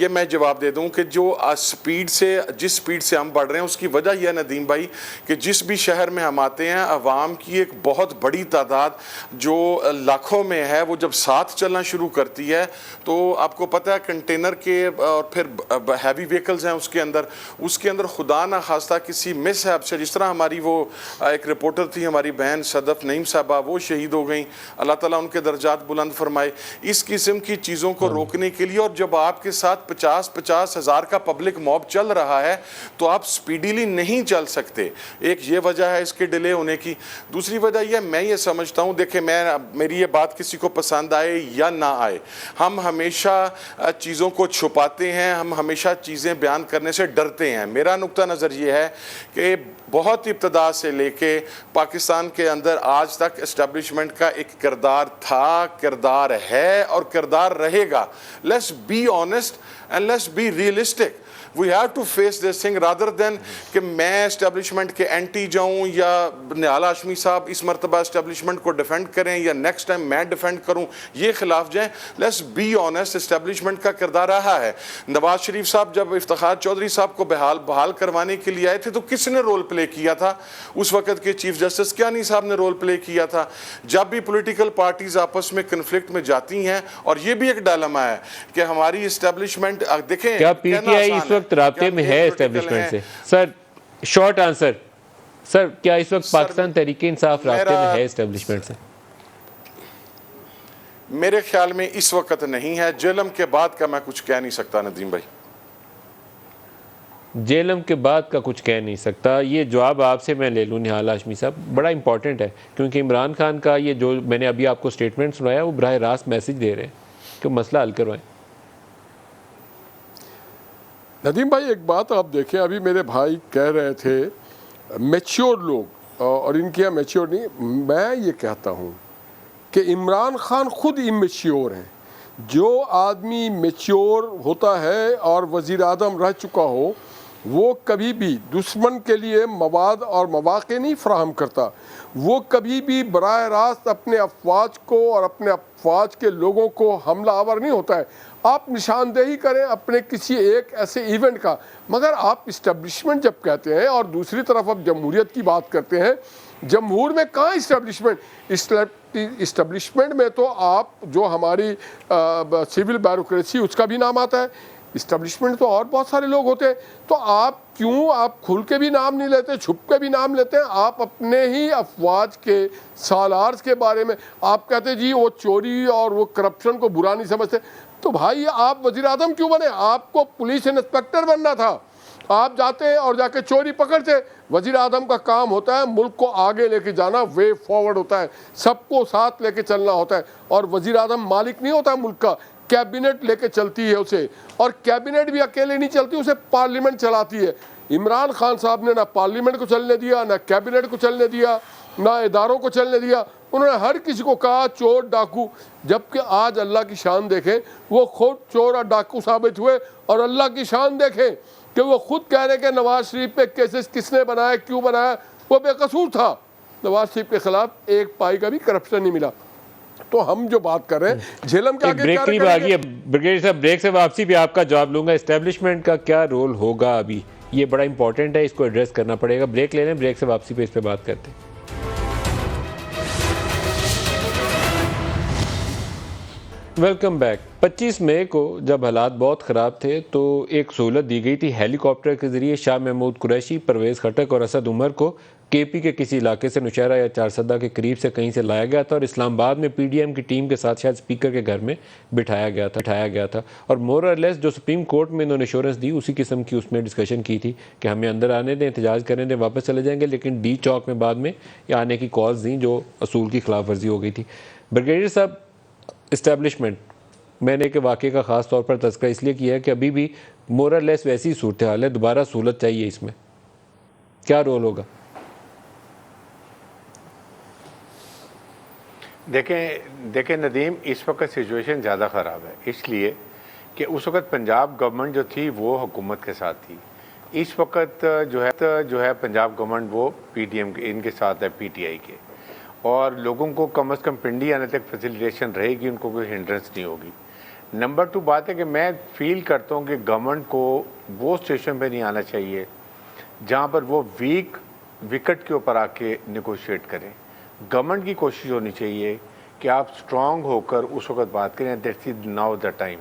ये मैं जवाब दे दूं कि जो जिस स्पीड से हम बढ़ रहे हैं उसकी वजह यह नदीम भाई कि जिस भी शहर में हम आते हैं, अवाम की एक बहुत बड़ी तादाद जो लाखों में है, वो जब साथ चलना शुरू करती है तो आपको पता है कंटेनर के और फिर हैवी व्हीकल्स हैं उसके अंदर खुदा ना खास्ता किसी मिसहैप से, जिस तरह हमारी वो एक रिपोर्टर थी हमारी बहन सदफ नईम साहबा, वो शहीद हो गई, अल्लाह ताला उनके दर्जात बुलंद फरमाए। इस किस्म की चीज़ों को रोकने के लिए, और जब आपके साथ 50-50 हज़ार का पब्लिक मॉब चल रहा है तो आप स्पीडीली नहीं चल सकते। एक ये वजह है इसके डिले होने की। दूसरी वजह यह मैं ये समझता हूँ, देखिए मेरी ये बात किसी को पसंद आए या ना आए, हम हमेशा चीज़ों को छुपाते हैं, हम हमेशा चीज़ें बयान करने से डरते हैं। मेरा नुक्ता नज़र ये है कि बहुत इब्तदा से लेके पाकिस्तान के अंदर आज तक एस्टेब्लिशमेंट का एक किरदार था, किरदार है और किरदार रहेगा। Let's be honest and let's be realistic. We have to face this thing rather than कि मैं एस्टेब्लिशमेंट के एंटी जाऊं या निहाल हाशमी साहब इस मरतबा एस्टेब्लिशमेंट को डिफेंड करें या नेक्स्ट टाइम मैं डिफेंड करूं, ये खिलाफ जाएं। लेट्स बी ऑनेस्ट, एस्टेब्लिशमेंट का किरदार रहा है। नवाज शरीफ साहब जब इफ्तिखार चौधरी साहब को बहाल करवाने के लिए आए थे तो किसने रोल प्ले किया था? उस वक्त के चीफ जस्टिस कियानी साहब ने रोल प्ले किया था। जब भी पॉलिटिकल पार्टीज आपस में कन्फ्लिक्ट में जाती हैं, और ये भी एक डायलेमा है कि हमारी एस्टेब्लिशमेंट देखें, क्या पीटीआई इस वक्त राब्ते में है एस्टेब्लिशमेंट से? सर शॉर्ट आंसर सर, क्या इस वक्त पाकिस्तान तहरीक इंसाफ राब्ते में है एस्टेब्लिशमेंट से? मेरे ख्याल में इस वक्त नहीं है। जेलम के बाद का मैं कुछ कह नहीं सकता नदीम भाई। जेलम के बाद का कुछ कह नहीं सकता, ये जवाब आपसे मैं ले लूँ निहाल हाशमी साहब, बड़ा इंपॉर्टेंट है क्योंकि इमरान खान का ये जो मैंने अभी आपको स्टेटमेंट सुनाया वो बराह रास्त मैसेज दे रहे हैं कि मसला हल करवाएं। नदीम भाई एक बात आप देखें, अभी मेरे भाई कह रहे थे मैच्योर लोग, और इनके यहाँ मैच्योर नहीं, मैं ये कहता हूँ कि इमरान खान खुद इमेच्योर हैं। जो आदमी मैच्योर होता है और वज़ीर आज़म रह चुका हो, वो कभी भी दुश्मन के लिए मवाद और मौक़े नहीं फराहम करता। वो कभी भी बराह रास्त अपने अफवाज को और अपने अफवाज के लोगों को हमला आवर नहीं होता है। आप निशानदेही करें अपने किसी एक ऐसे इवेंट का, मगर आप इस्टेब्लिशमेंट जब कहते हैं और दूसरी तरफ आप जमहूरियत की बात करते हैं, जमहूर में कहाँ इस्टेब्लिशमेंट में तो आप जो हमारी सिविल ब्यूरोक्रेसी उसका भी नाम आता है, इस्टेब्लिशमेंट तो और बहुत सारे लोग होते हैं। तो आप क्यों आप खुल के भी नाम नहीं लेते, छुप के भी नाम लेते हैं? आप अपने ही अफवाज के सालार्स के बारे में आप कहते जी वो चोरी और वो करप्शन को बुरा नहीं समझते। तो भाई आप वजीर आजम क्यों बने? आपको पुलिस इंस्पेक्टर बनना था, आप जाते और जाके चोरी पकड़ते। वजीर आजम का काम होता है मुल्क को आगे लेके जाना, वे फॉरवर्ड होता है, सबको साथ लेके चलना होता है। और वजीर आजम मालिक नहीं होता मुल्क का, कैबिनेट लेके चलती है उसे, और कैबिनेट भी अकेले नहीं चलती, उसे पार्लियामेंट चलाती है। इमरान खान साहब ने ना पार्लियामेंट को चलने दिया, ना कैबिनेट को चलने दिया, ना इदारों को चलने दिया। उन्होंने हर किसी को कहा चोर डाकू, जबकि आज अल्लाह की शान देखें, वो खुद चोर और डाकू साबित हुए। और अल्लाह की शान देखें कि वो खुद कह रहे कि नवाज शरीफ पे केसेस किसने बनाया, क्यों बनाया, वो बेकसूर था। नवाज शरीफ के खिलाफ एक पाई का भी करप्शन नहीं मिला। तो हम जो बात कर रहे हैं झेलम के आगे ब्रेक करीब आ गई है ब्रिगेडियर साहब, ब्रेक से वापसी भी आपका जवाब लूंगा। एस्टेब्लिशमेंट का क्या रोल होगा अभी, ये बड़ा इंपॉर्टेंट है, इसको एड्रेस करना पड़ेगा। ब्रेक ले लें, ब्रेक से वापसी पे इस पे बात करते हैं। Welcome back. 25 मई को जब हालात बहुत ख़राब थे तो एक सहूलत दी गई थी, हेलीकॉप्टर के ज़रिए शाह महमूद कुरैशी, परवेज़ खटक और असद उमर को केपी के किसी इलाके से नौशहरा या चारसदा के करीब से कहीं से लाया गया था और इस्लामाबाद में पीडीएम की टीम के साथ शायद स्पीकर के घर में बिठाया गया था और मोर और लेस जो सुप्रीम कोर्ट में इन्होंने इंश्योरेंस दी उसी किस्म की उसमें डिस्कशन की थी कि हमें अंदर आने दें, एहतजाज करने दें, वापस चले जाएंगे। लेकिन डी चौक में बाद में आने की कॉल्स दी जो असूल की खिलाफ वर्जी हो गई थी। ब्रिगेडियर साहब, इस्टेब्लिशमेंट, मैंने के वाक़े का ख़ास तौर पर तज़किरा इसलिए किया है कि अभी भी मोर और लेस वैसी सूरत हाल है, दोबारा सहूलत चाहिए, इसमें क्या रोल होगा? देखें नदीम, इस वक्त सिचुएशन ज़्यादा ख़राब है इसलिए कि उस वक्त पंजाब गवर्नमेंट जो थी वो हुकूमत के साथ थी। इस वक्त जो है पंजाब गवर्नमेंट वो पीडीएम के इनके साथ है, पीटीआई के, और लोगों को कम से कम पिंडी आने तक फैसिलिटेशन रहेगी, उनको कोई हिंड्रेंस नहीं होगी। नंबर 2 बात है कि मैं फील करता हूँ कि गवर्नमेंट को वो स्टेशन पे नहीं आना चाहिए जहाँ पर वो विकेट के ऊपर आके निगोशिएट करें। गवर्नमेंट की कोशिश होनी चाहिए कि आप स्ट्रांग होकर उस वक्त बात करें। That's is now the time.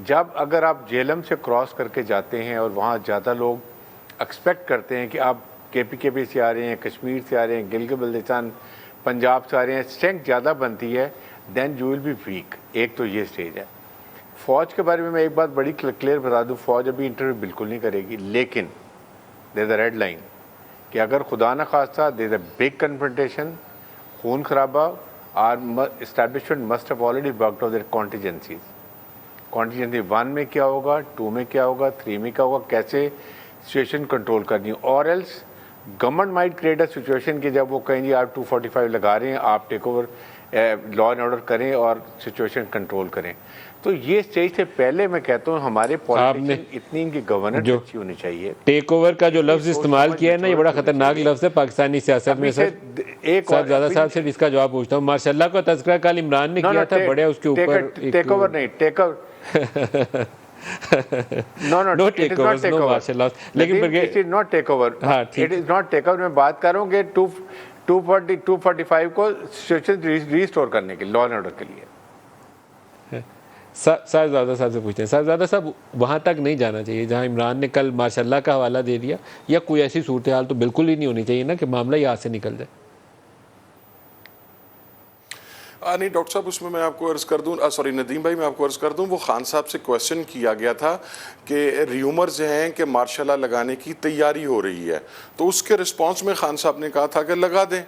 जब अगर आप जेलम से क्रॉस करके जाते हैं और वहाँ ज़्यादा लोग एक्सपेक्ट करते हैं कि आप केपी से आ रहे हैं, कश्मीर से आ रहे हैं, गिलगित बल्तिस्तान पंजाब से आ रहे हैं, स्ट्रेंथ ज़्यादा बनती है, then you will be weak. एक तो ये स्टेज है। फ़ौज के बारे में मैं एक बात बड़ी क्लियर बता दूँ, फ़ौज अभी इंटरव्यू बिल्कुल नहीं करेगी, लेकिन there is a red line कि अगर खुदा न खास्ता there is a big confrontation, खून खराबा, our establishment must have already worked out their contingencies. Contingency 1 में क्या होगा, 2 में क्या होगा, 3 में क्या होगा, कैसे सिचुएशन कंट्रोल करनी है। और else government might create a situation कि जब वो कहेंगे आप 245 लगा रहे हैं, आप take over law and order करें और सिचुएशन कंट्रोल करें। तो ये स्टेज से पहले मैं कहता हूँ हमारे पॉलिटिशियन इतनी इनकी गवर्नेंस अच्छी होनी चाहिए। टेक ओवर का जो लफ्ज इस्तेमाल किया है ना, ये बड़ा खतरनाक लफ्ज है पाकिस्तानी सियासत में। सर एक ज़्यादा साहब से इसका जवाब पूछता हूँ। मार्शल्लाह का तज़किरा कल इमरान ने किया था, बड़े उसके ऊपर टेक ओवर नहीं, take over no take over, no martial law, लेकिन it is not take over. हाँ, ठीक, it is not take over. मैं बात कर रहा हूँ कि 245 को सिचुएशन रीस्टोर करने के, लॉ एंड ऑर्डर के लिए। साहबजादा साहब से पूछते हैं, साहबजादा साहब, वहाँ तक नहीं जाना चाहिए जहाँ इमरान ने कल माशाल्लाह का हवाला दे दिया, या कोई ऐसी सूरत हाल तो बिल्कुल ही नहीं होनी चाहिए ना कि मामला यहाँ से निकल जाए? नहीं डॉक्टर साहब, उसमें मैं आपको अर्ज़ कर दूं, सॉरी नदीम भाई, मैं आपको अर्ज़ कर दूं, वो खान साहब से क्वेश्चन किया गया था कि र्यूमर्स हैं कि मार्शल लॉ लगाने की तैयारी हो रही है, तो उसके रिस्पांस में खान साहब ने कहा था कि लगा दें।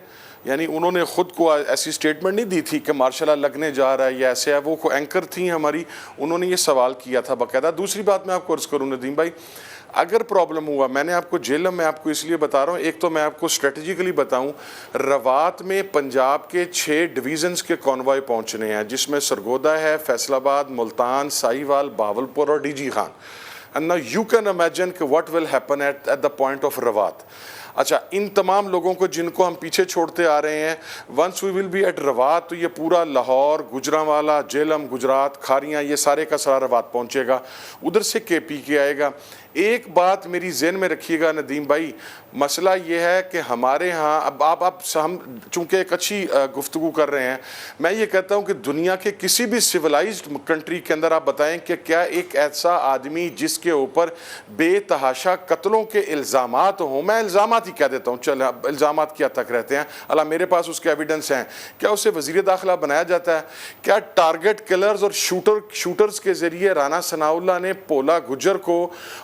यानी उन्होंने ख़ुद को ऐसी स्टेटमेंट नहीं दी थी कि मार्शल लॉ लगने जा रहा है या ऐसे है, वो एंकर थी हमारी, उन्होंने ये सवाल किया था बाकायदा। दूसरी बात मैं आपको अर्ज़ करूँ नदीम भाई, अगर प्रॉब्लम हुआ, मैंने आपको जेलम में आपको इसलिए बता रहा हूँ, एक तो मैं आपको स्ट्रेटजिकली बताऊँ, रवात में पंजाब के 6 डिवीज़न्स के कॉन्वॉय पहुँचने हैं, जिसमें सरगोदा है, फैसलाबाद, मुल्तान, साहिवाल, बहावलपुर और DG Khan. And now you can imagine कि what will happen at the point of Rawat. अच्छा, इन तमाम लोगों को जिनको हम पीछे छोड़ते आ रहे हैं, once we will be at Rawat, तो ये पूरा लाहौर, गुजरांवाला, जेलम, गुजरात, खारियाँ, ये सारे का सारा रवात पहुँचेगा, उधर से KPK आएगा। एक बात मेरी जेहन में रखिएगा नदीम भाई, मसला ये है कि हमारे यहाँ अब आप हम चूँकि एक अच्छी गुफ्तगू कर रहे हैं, मैं ये कहता हूँ कि दुनिया के किसी भी सिविलाइज्ड कंट्री के अंदर आप बताएं कि क्या एक ऐसा आदमी जिसके ऊपर बेतहाशा कत्लों के इल्ज़ामात हों, मैं इल्ज़ामात ही कह देता हूँ, चल इल्ज़ामात क्या तक रहते हैं, अल्लाह मेरे पास उसके एविडेंस हैं, क्या उसे वज़ीर दाखिला बनाया जाता है? क्या टारगेट किलर्स और शूटर्स के ज़रिए राना सनाउल्लाह ने पोला गुजर को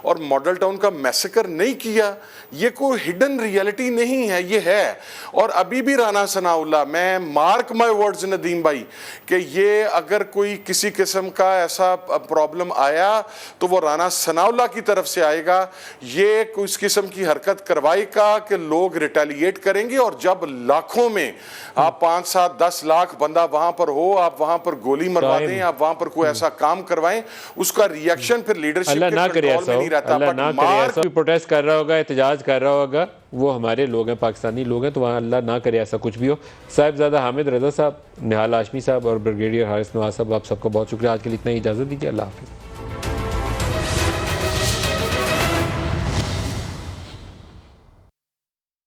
और मॉडल टाउन का मैसेकर नहीं किया? ये कोई हिडन रियलिटी नहीं है, ये है। और अभी भी राना सनाउल्लाह, मैं मार्क माय वर्ड्स नदीम भाई, कि ये अगर कोई किसी किस्म का ऐसा प्रॉब्लम आया तो वो राना सनाउल्लाह की तरफ से आएगा। ये कोई इस किस्म की हरकत करवाएगा कि लोग रिटेलिएट करेंगे, और जब लाखों में आप 5, 7, 10 लाख बंदा वहां पर हो, आप वहां पर गोली मरवा दें, आप वहां पर कोई ऐसा काम करवाएं, उसका रिएक्शन फिर लीडरशिप के कंट्रोल में नहीं रहता। ना करे ऐसा, प्रोटेस्ट कर रहा होगा, एहतजाज कर रहा होगा, वो हमारे लोग हैं, पाकिस्तानी लोग हैं, तो वहाँ अल्लाह ना करे ऐसा कुछ भी हो। साहिबजादा हामिद रज़ा साहब, निहाल हाशमी साहब और ब्रिगेडियर हारिस नवाज साहब, आप सबको बहुत शुक्रिया। आज के लिए इतना ही इजाज़त दीजिए। अल्लाह हाफ़िज़।